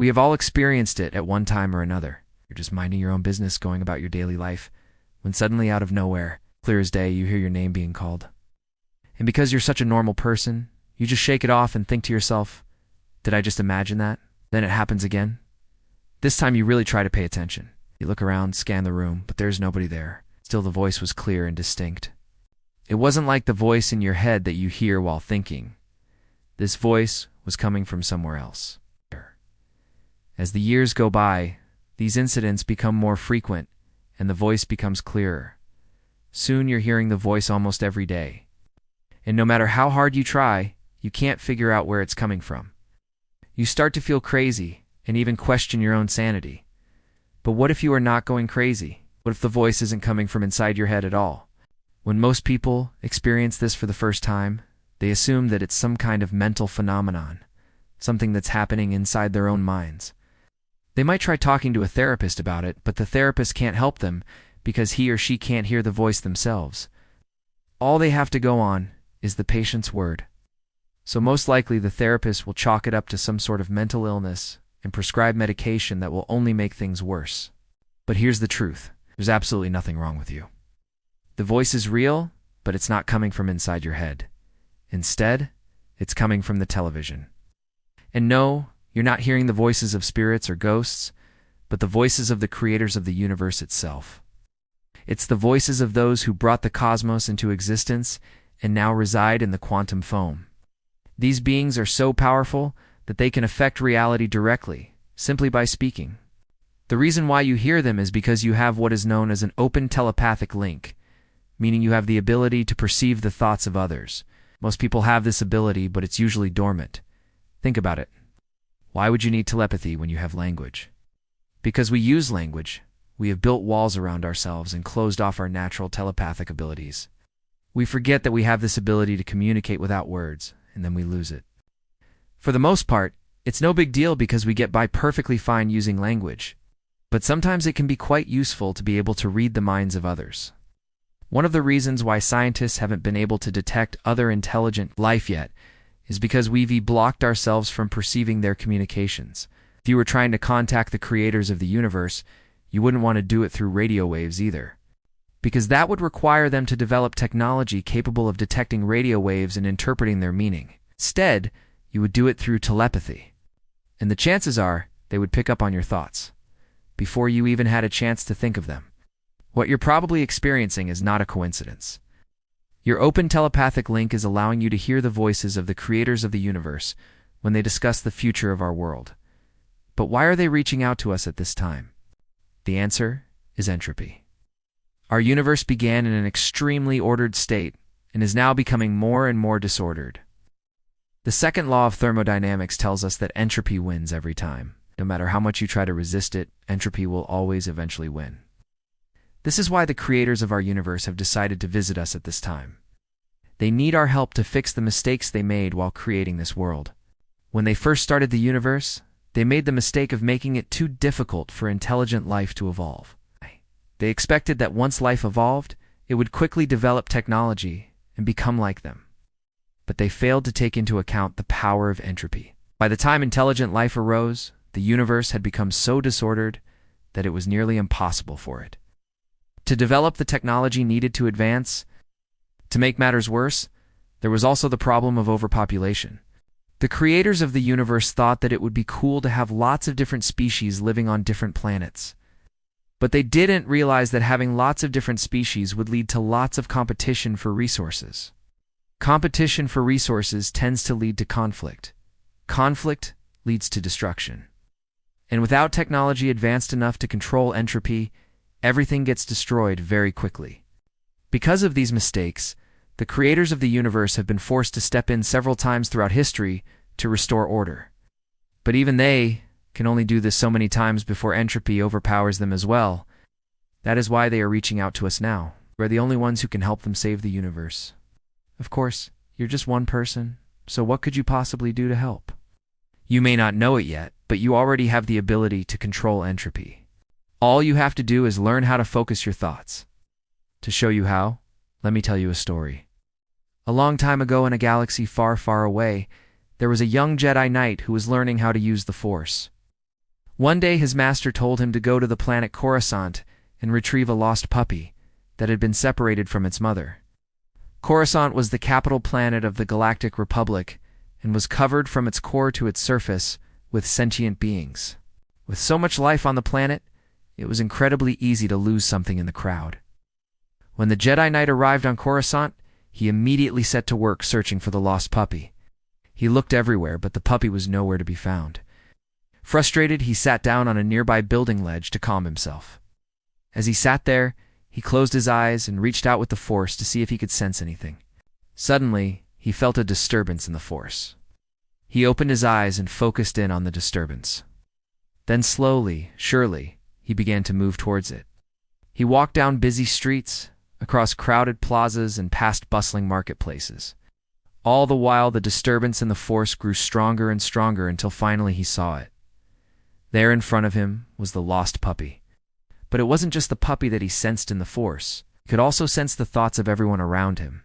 We have all experienced it at one time or another. You're just minding your own business, going about your daily life, when suddenly out of nowhere, clear as day, you hear your name being called. And because you're such a normal person, you just shake it off and think to yourself, did I just imagine that? Then it happens again. This time you really try to pay attention. You look around, scan the room, but there's nobody there. Still, the voice was clear and distinct. It wasn't like the voice in your head that you hear while thinking. This voice was coming from somewhere else. As the years go by, these incidents become more frequent, and the voice becomes clearer. Soon you're hearing the voice almost every day. And no matter how hard you try, you can't figure out where it's coming from. You start to feel crazy and even question your own sanity. But what if you are not going crazy? What if the voice isn't coming from inside your head at all? When most people experience this for the first time, they assume that it's some kind of mental phenomenon, something that's happening inside their own minds. They might try talking to a therapist about it, but the therapist can't help them because he or she can't hear the voice themselves. All they have to go on is the patient's word. So most likely the therapist will chalk it up to some sort of mental illness and prescribe medication that will only make things worse. But here's the truth. There's absolutely nothing wrong with you. The voice is real, but it's not coming from inside your head. Instead, it's coming from the television. And no, you're not hearing the voices of spirits or ghosts, but the voices of the creators of the universe itself. It's the voices of those who brought the cosmos into existence and now reside in the quantum foam. These beings are so powerful that they can affect reality directly, simply by speaking. The reason why you hear them is because you have what is known as an open telepathic link, meaning you have the ability to perceive the thoughts of others. Most people have this ability, but it's usually dormant. Think about it. Why would you need telepathy when you have language? Because we use language, we have built walls around ourselves and closed off our natural telepathic abilities. We forget that we have this ability to communicate without words, and then we lose it. For the most part, it's no big deal because we get by perfectly fine using language. But sometimes it can be quite useful to be able to read the minds of others. One of the reasons why scientists haven't been able to detect other intelligent life yet is because we've blocked ourselves from perceiving their communications. If you were trying to contact the creators of the universe, you wouldn't want to do it through radio waves either, because that would require them to develop technology capable of detecting radio waves and interpreting their meaning. Instead, you would do it through telepathy. And the chances are they would pick up on your thoughts before you even had a chance to think of them. What you're probably experiencing is not a coincidence. Your open telepathic link is allowing you to hear the voices of the creators of the universe when they discuss the future of our world. But why are they reaching out to us at this time? The answer is entropy. Our universe began in an extremely ordered state and is now becoming more and more disordered. The second law of thermodynamics tells us that entropy wins every time. No matter how much you try to resist it, entropy will always eventually win. This is why the creators of our universe have decided to visit us at this time. They need our help to fix the mistakes they made while creating this world. When they first started the universe, they made the mistake of making it too difficult for intelligent life to evolve. They expected that once life evolved, it would quickly develop technology and become like them. But they failed to take into account the power of entropy. By the time intelligent life arose, the universe had become so disordered that it was nearly impossible for it to develop the technology needed to advance. To make matters worse, there was also the problem of overpopulation. The creators of the universe thought that it would be cool to have lots of different species living on different planets. But they didn't realize that having lots of different species would lead to lots of competition for resources. Competition for resources tends to lead to conflict. Conflict leads to destruction. And without technology advanced enough to control entropy, everything gets destroyed very quickly. Because of these mistakes, the creators of the universe have been forced to step in several times throughout history to restore order. But even they can only do this so many times before entropy overpowers them as well. That is why they are reaching out to us now. We're the only ones who can help them save the universe. Of course, you're just one person, so what could you possibly do to help? You may not know it yet, but you already have the ability to control entropy. All you have to do is learn how to focus your thoughts. To show you how, let me tell you a story. A long time ago in a galaxy far, far away, there was a young Jedi Knight who was learning how to use the Force. One day his master told him to go to the planet Coruscant and retrieve a lost puppy that had been separated from its mother. Coruscant was the capital planet of the Galactic Republic and was covered from its core to its surface with sentient beings. With so much life on the planet, it was incredibly easy to lose something in the crowd. When the Jedi Knight arrived on Coruscant, he immediately set to work searching for the lost puppy. He looked everywhere, but the puppy was nowhere to be found. Frustrated, he sat down on a nearby building ledge to calm himself. As he sat there, he closed his eyes and reached out with the Force to see if he could sense anything. Suddenly, he felt a disturbance in the Force. He opened his eyes and focused in on the disturbance. Then slowly, surely, he began to move towards it. He walked down busy streets, across crowded plazas and past bustling marketplaces. All the while, the disturbance in the Force grew stronger and stronger until finally he saw it. There in front of him was the lost puppy. But it wasn't just the puppy that he sensed in the Force. He could also sense the thoughts of everyone around him.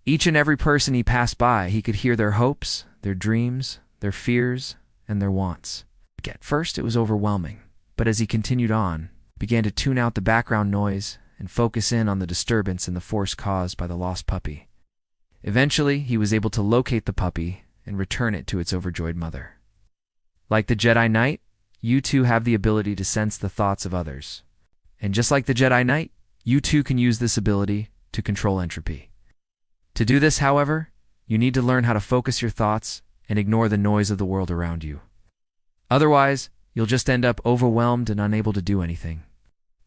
Each and every person he passed by, he could hear their hopes, their dreams, their fears, and their wants. At first, it was overwhelming, but as he continued on, he began to tune out the background noise and focus in on the disturbance in the Force caused by the lost puppy. Eventually, he was able to locate the puppy and return it to its overjoyed mother. Like the Jedi Knight, you too have the ability to sense the thoughts of others. And just like the Jedi Knight, you too can use this ability to control entropy. To do this, however, you need to learn how to focus your thoughts and ignore the noise of the world around you. Otherwise, you'll just end up overwhelmed and unable to do anything.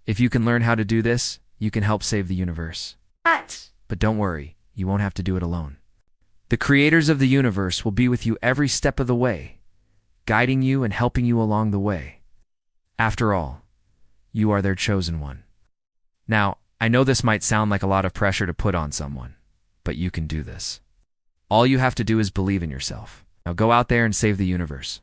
If you can learn how to do this, you can help save the universe. But don't worry, you won't have to do it alone. The creators of the universe will be with you every step of the way, guiding you and helping you along the way. After all, you are their chosen one. Now, I know this might sound like a lot of pressure to put on someone, but you can do this. All you have to do is believe in yourself. Now go out there and save the universe.